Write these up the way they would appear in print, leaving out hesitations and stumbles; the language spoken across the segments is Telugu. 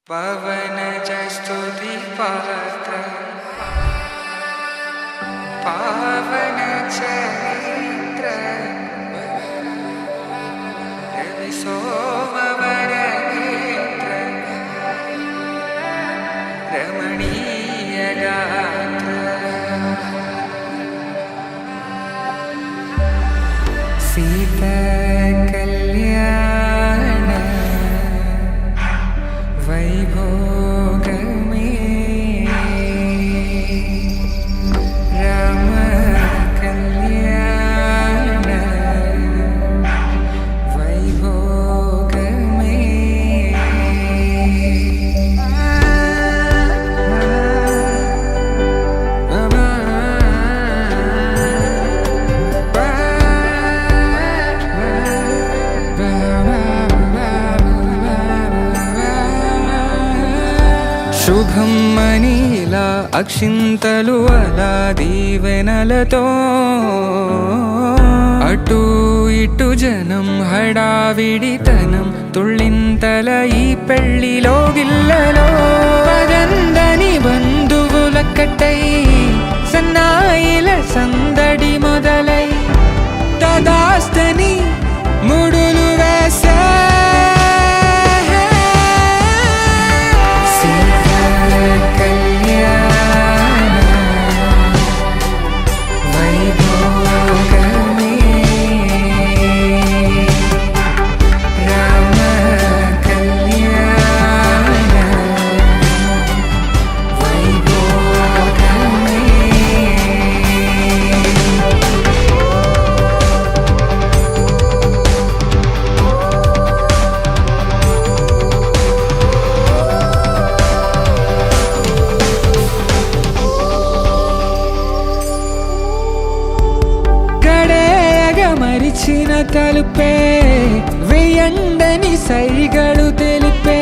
పవనజ స్తుతి పాత్ర పావన చరిత్ర రవి సోమవర నేత్ర రమణీయ గాత్ర సీత కళ్యాణ వైభోగమే రామ కళ్యాణ వైభోగమే శుభం మనీలా అక్షింతలు అలా దీవెనలతో అటు ఇటు జనం హడావిడితనం తుళ్ళింతల ఈ పెళ్లిలో గిల్లలో పదందని బంధువుల కట్టై సన్నాయిల సందడి మొదలై తదాస్తని ముడులు వేసే మరిచిన తలుపే వేయండని సైగలు తెలిపే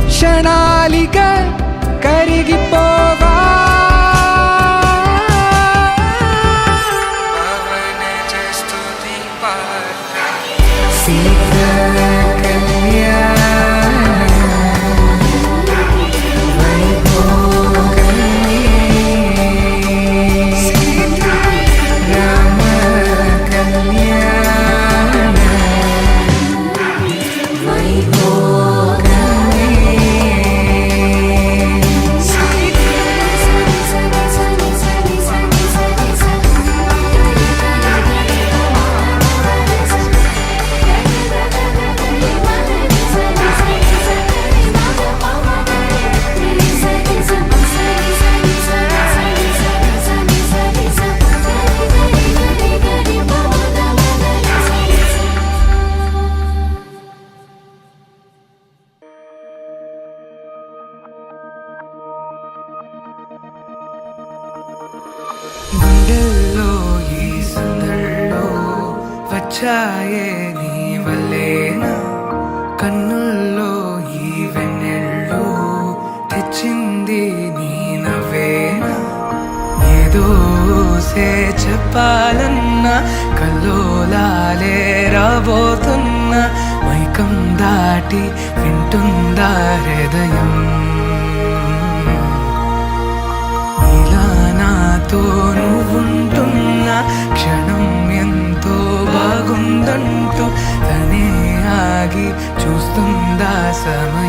క్షణాలిగా కరిగిపోవా గుండెల్లో ఈ సందళ్ళో వచ్చాయే నీ వల్లేనా కన్నుల్లో ఈ వెన్నెళ్ళు తెచ్చింది నీ నవ్వేనా ఏదో సే చెప్పాలన్నా కల్లోలాలే రాబోతున్నా మైకం దాటి వింటుందా హృదయం నాతో నువ్వుంటున్న క్షణం ఎంతో బాగుందంటూ తనే ఆగి చూస్తుందా సమయం